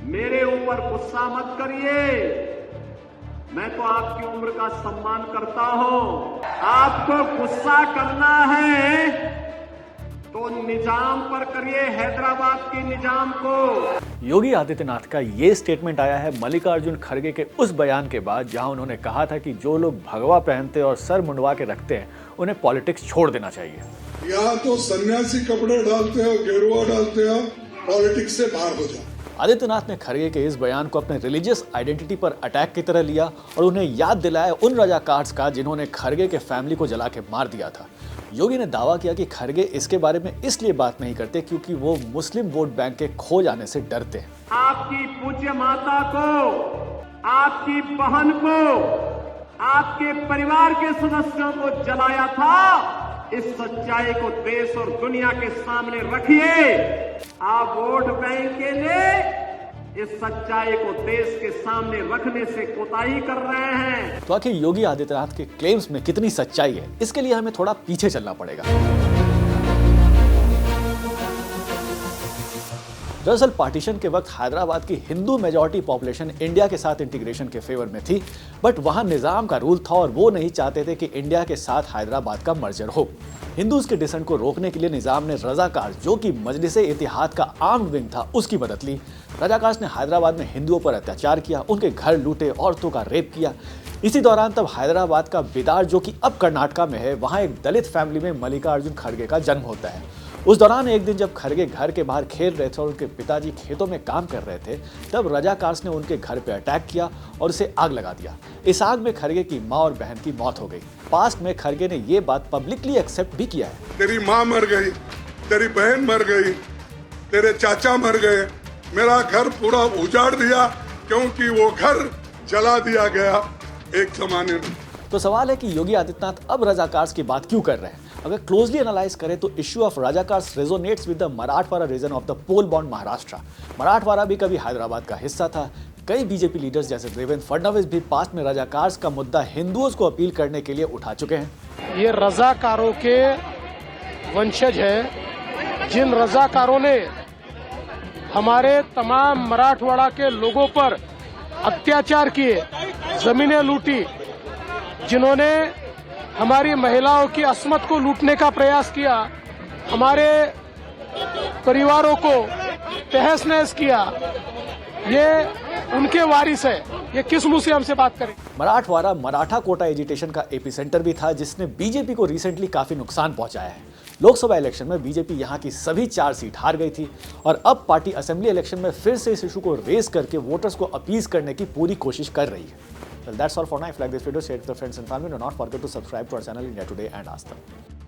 मेरे ऊपर गुस्सा मत करिए, मैं तो आपकी उम्र का सम्मान करता हूं। आपको गुस्सा करना है तो निजाम पर करिए, हैदराबाद के निजाम को। योगी आदित्यनाथ का ये स्टेटमेंट आया है मल्लिकार्जुन खड़गे के उस बयान के बाद जहां उन्होंने कहा था कि जो लोग भगवा पहनते और सर मुंडवा के रखते हैं उन्हें पॉलिटिक्स छोड़ देना चाहिए। यहाँ तो सन्यासी कपड़े डालते हो, गेरुआ डालते हो, पॉलिटिक्स से बाहर हो जाओ। आदित्यनाथ ने खड़गे के इस बयान को अपने रिलीजियस आइडेंटिटी पर अटैक की तरह लिया और उन्हें याद दिलाया उन रजाकार्स का जिन्होंने खड़गे के फैमिली को जला के मार दिया था। योगी ने दावा किया कि खड़गे इसके बारे में इसलिए बात नहीं करते क्योंकि वो मुस्लिम वोट बैंक के खो जाने से डरते हैं। आपकी पूज्य माता को, आपकी बहन को, आपके परिवार के सदस्यों को जलाया था। इस सच्चाई को देश और दुनिया के सामने रखिए। आप वोट बैंक के लिए इस सच्चाई को देश के सामने रखने से कोताही कर रहे हैं। तो आखिर योगी आदित्यनाथ के क्लेम्स में कितनी सच्चाई है, इसके लिए हमें थोड़ा पीछे चलना पड़ेगा। दरअसल पार्टीशन के वक्त हैदराबाद की हिंदू मेजॉरिटी पॉपुलेशन इंडिया के साथ इंटीग्रेशन के फेवर में थी, बट वहां निजाम का रूल था और वो नहीं चाहते थे कि इंडिया के साथ हैदराबाद का मर्जर हो। हिंदूज के डिसेंट को रोकने के लिए निजाम ने रजाकार, जो कि मजलिसे इत्तेहाद का आर्म्ड विंग था, उसकी मदद ली। रजाकार्स ने हैदराबाद में हिंदुओं पर अत्याचार किया, उनके घर लूटे, औरतों का रेप किया। इसी दौरान तब हैदराबाद का बिदार, जो कि अब कर्नाटका में है, वहां एक दलित फैमिली में मल्लिकार्जुन खड़गे का जन्म होता है। उस दौरान एक दिन जब खड़गे घर के बाहर खेल रहे थे और उनके पिताजी खेतों में काम कर रहे थे, तब रजाकार्स ने उनके घर पे अटैक किया और उसे आग लगा दिया। इस आग में खड़गे की माँ और बहन की मौत हो गई। पास्ट में खड़गे ने ये बात पब्लिकली एक्सेप्ट भी किया है। तेरी माँ मर गई, तेरी बहन मर गई, तेरे चाचा मर गए, मेरा घर पूरा उजाड़ दिया क्योंकि वो घर जला दिया गया एक जमाने में। तो सवाल है कि योगी आदित्यनाथ अब रजाकार्स की बात क्यों कर रहे हैं? अगर क्लोजली एनालाइज करें तो issue of Razakars resonates with the Marathwada region of the poll bound Maharashtra. Marathwada भी कभी हैदराबाद का हिस्सा था। कई बीजेपी लीडर्स जैसे देवेंद्र फडणवीस भी पास्ट में रजाकार्स का मुद्दा हिंदुओं को अपील करने के लिए उठा चुके हैं। ये रजाकारों के वंशज हैं, जिन रजाकारों ने हमारे तमाम मराठवाड़ा के लोगों पर अत्याचार किए, जमीनें लूटी, जिन्होंने हमारी महिलाओं की अस्मत को लूटने का प्रयास किया, हमारे परिवारों को तहस नहस किया, ये उनके वारिस है। ये किस मुंह से हमसे बात करें? मराठवाड़ा मराठा कोटा एजिटेशन का एपिसेंटर भी था, जिसने बीजेपी को रिसेंटली काफी नुकसान पहुंचाया है। लोकसभा इलेक्शन में बीजेपी यहां की सभी 4 सीट हार गई थी और अब पार्टी असेंबली इलेक्शन में फिर से इस इशू को रेज करके वोटर्स को अपील करने की पूरी कोशिश कर रही है। Well, that's all for now. If you like this video, share it with your friends and family. Do not forget to subscribe to our channel India Today and Ask Them.